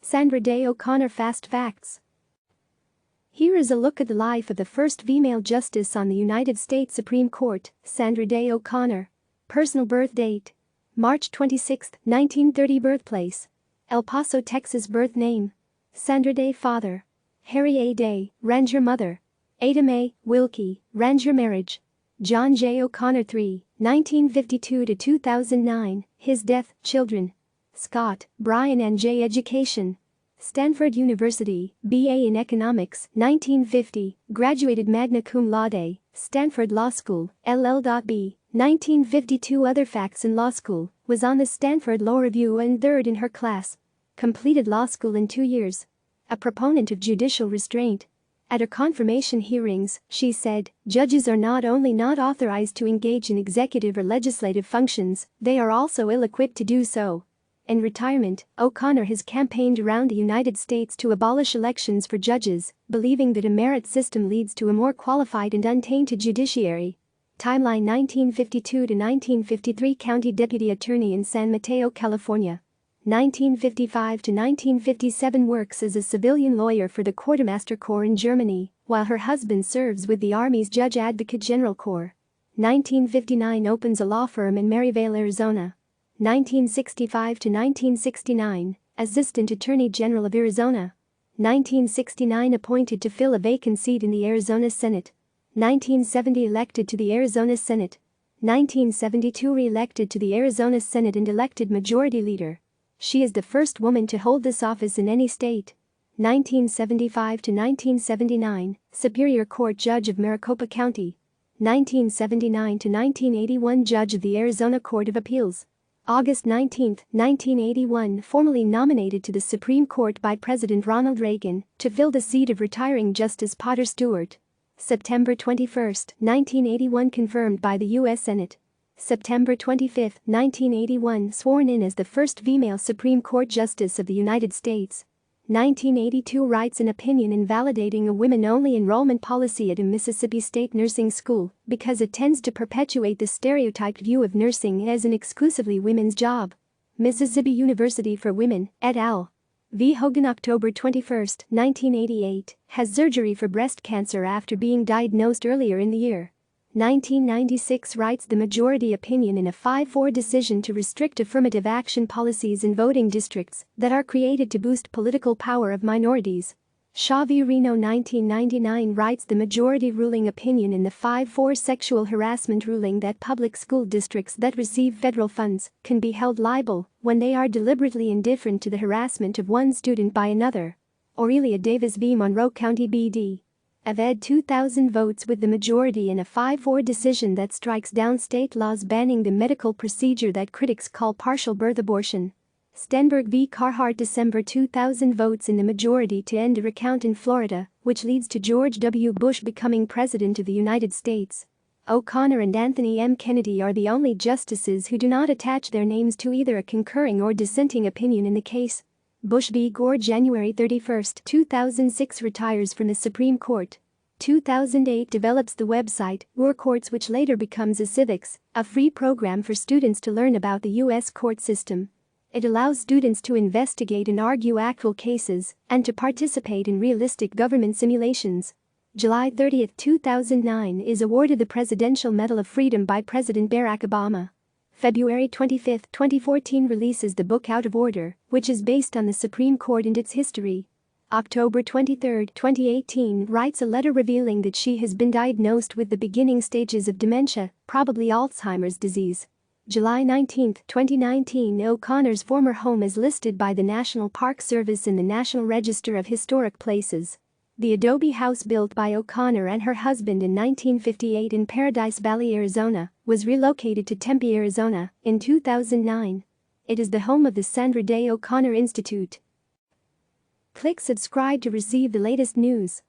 Sandra Day O'Connor Fast Facts. Here is a look at the life of the first female justice on the United States Supreme Court, Sandra Day O'Connor. Personal birth date: March 26, 1930. Birthplace: El Paso, Texas. Birth name: Sandra Day. Father: Harry A. Day, Ranger. Mother: Ada Mae Wilkey, Ranger. Marriage: John J. O'Connor. 3, 1952 to 2009. His death. Children: Scott, Brian and J. Education: Stanford University, B.A. in Economics, 1950, graduated magna cum laude, Stanford Law School, LL.B, 1952. Other facts: in law school, was on the Stanford Law Review and third in her class. Completed law school in 2 years. A proponent of judicial restraint. At her confirmation hearings, she said, "Judges are not only not authorized to engage in executive or legislative functions, they are also ill-equipped to do so." In retirement, O'Connor has campaigned around the United States to abolish elections for judges, believing that a merit system leads to a more qualified and untainted judiciary. Timeline: 1952 to 1953, County Deputy Attorney in San Mateo, California. 1955 to 1957, works as a civilian lawyer for the Quartermaster Corps in Germany, while her husband serves with the Army's Judge Advocate General Corps. 1959, opens a law firm in Maryvale, Arizona. 1965 to 1969, Assistant Attorney General of Arizona. 1969, appointed to fill a vacant seat in the Arizona Senate. 1970, elected to the Arizona Senate. 1972, re-elected to the Arizona Senate and elected Majority Leader. She is the first woman to hold this office in any state. 1975 to 1979, Superior Court Judge of Maricopa County. 1979 to 1981, Judge of the Arizona Court of Appeals. August 19, 1981, formally nominated to the Supreme Court by President Ronald Reagan to fill the seat of retiring Justice Potter Stewart. September 21, 1981, confirmed by the U.S. Senate. September 25, 1981, sworn in as the first female Supreme Court Justice of the United States. 1982, writes an opinion invalidating a women-only enrollment policy at a Mississippi State nursing school because it tends to perpetuate the stereotyped view of nursing as an exclusively women's job. Mississippi University for Women, et al. V. Hogan. October 21, 1988, has surgery for breast cancer after being diagnosed earlier in the year. 1996, writes the majority opinion in a 5-4 decision to restrict affirmative action policies in voting districts that are created to boost political power of minorities. Shaw v. Reno. 1999, writes the majority ruling opinion in the 5-4 sexual harassment ruling that public school districts that receive federal funds can be held liable when they are deliberately indifferent to the harassment of one student by another. Aurelia Davis v. Monroe County, BD. Of ed. 2000, votes with the majority in a 5-4 decision that strikes down state laws banning the medical procedure that critics call partial birth abortion. Stenberg v. Carhart. December 2000, votes in the majority to end a recount in Florida, which leads to George W. Bush becoming President of the United States. O'Connor and Anthony M. Kennedy are the only justices who do not attach their names to either a concurring or dissenting opinion in the case. Bush v. Gore. January 31, 2006, retires from the Supreme Court. 2008, develops the website WorkCourts, which later becomes a Civics, a free program for students to learn about the U.S. court system. It allows students to investigate and argue actual cases and to participate in realistic government simulations. July 30, 2009, is awarded the Presidential Medal of Freedom by President Barack Obama. February 25, 2014, releases the book Out of Order, which is based on the Supreme Court and its history. October 23, 2018, writes a letter revealing that she has been diagnosed with the beginning stages of dementia, probably Alzheimer's disease. July 19, 2019, O'Connor's former home is listed by the National Park Service in the National Register of Historic Places. The adobe house built by O'Connor and her husband in 1958 in Paradise Valley, Arizona, was relocated to Tempe, Arizona, in 2009. It is the home of the Sandra Day O'Connor Institute. Click subscribe to receive the latest news.